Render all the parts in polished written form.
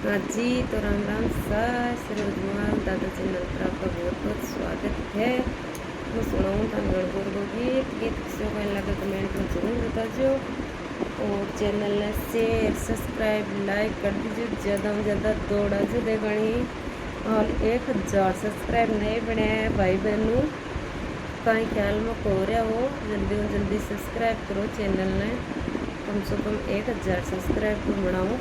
हाँ जी, तो राम राम सर सरोजमाल दादा चैनल पर आपका बहुत बहुत स्वागत है। मैं सुनाऊँ था गणगौर गीत किसी को लगा कमेंट में जरूर बताजो और चैनल ने शेयर सब्सक्राइब लाइक कर दीजिए। ज़्यादा से ज़्यादा दौड़ा जो देखनी और 1000 सब्सक्राइब नहीं बने हैं भाई बहनों, कहीं ख्याल में हो रहा हो जल्दी सब्सक्राइब करो चैनल ने। कम से कम 1000 सब्सक्राइब तो बनाओ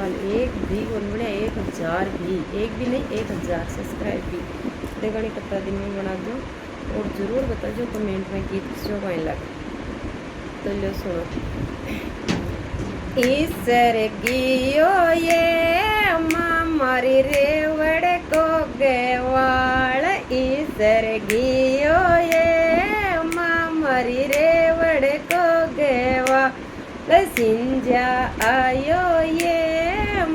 और एक भी बने 1000 भी, एक भी नहीं 1000 सब्सक्राइब भी देखनी कितना दिन में बना दो और ज़रूर बता दो कमेंट में गीत किसको कहीं लगे। तो लो सुनो। ईसर गियो ये मारी रेवड़ को गेवाड़, ईसर गियो ये मारी रेवड़ को गेवा सिंजा आयो ये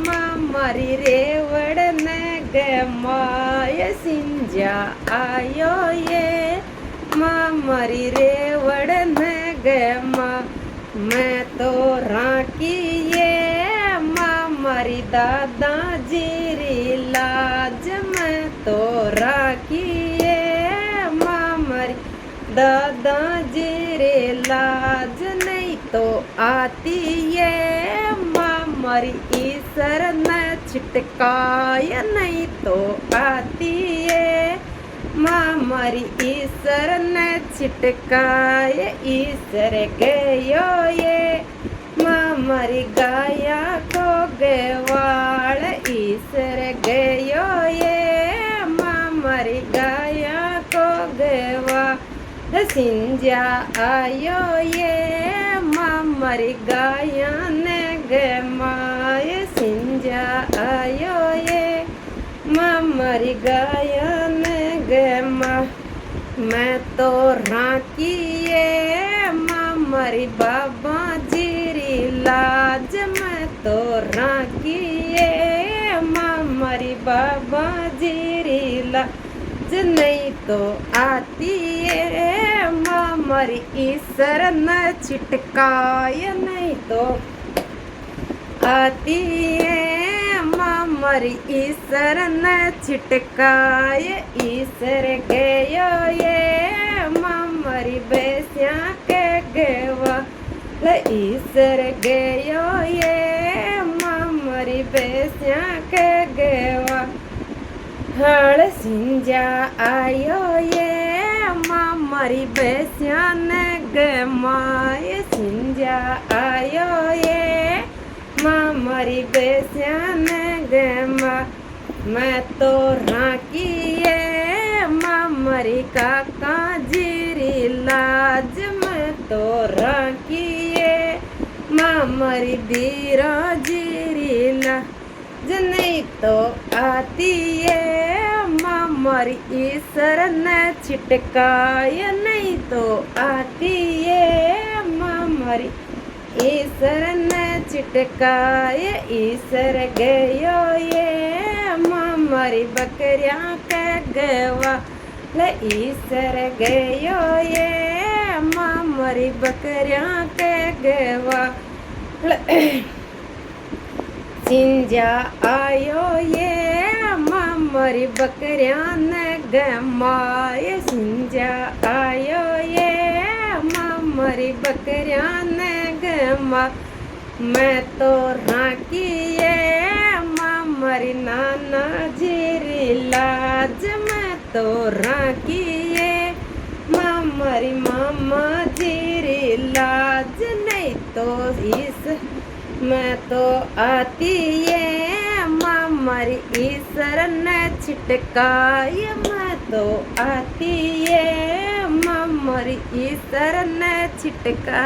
मारी रेवड़ ने गमाय सिंजा आयो ये मारी रेवड़ ने गमा। मैं तो राकी ये मारी दादा जीरी लाज, मैं तो राकी ये मारी दादा जीरी लाज नहीं तो आती ये मारी ईसर न छिटकाय नहीं तो आती ये मारी ईसर न छिटकाय। ईसर गयो ये मारी गाया को गेवाड़, ईसर गयो ये मारी गाया को गेवा सिंजा आयो ये मारी गाया ने गमाय सिंजा आयो ये मारी गाया ने गमा। मैं तो राकी ये मारी बाबा जीरी लाज, मैं तो राकी ये मारी बाबा जीरी लाज नहीं तो आती ये मारी ईसर न छिटकाय नहीं तो आती है मारी ईसर न छिटकाय। ईसर गयो ये मारी बेस्या के गेवा, ईसर गयो ये मारी बेस्या के गेवा। हड़ सिंजा आयो ये मारी बेस्या ने गमाय सिंजा आयो ये मारी बेस्या ने गमा। मैं तो राकी ये मारी काका जीरी लाज, मैं तो राकी ये मारी दीरा जीरी लाज नहीं तो आती ये मारी ईसर न छिटकाय नहीं तो आती ये मारी ईसर न छिटकाय। ईसर गयो ये मारी बकरिया के गवा, ईसर गयो ये मारी बकरिया के गवा। सिंजा आयो ये मारी बकरिया ने गमाय सिंजा आयो ये मारी बकरिया ने गमा। मैं तो राकी ये मारी नाना जीरी लाज, मैं तो राकी ये मारी मामा जीरी लाज नहीं तो इस मैं तो आती ये मारी ईसर न छिटकाय। मैं तो आती ये मारी ईसर न छिटका।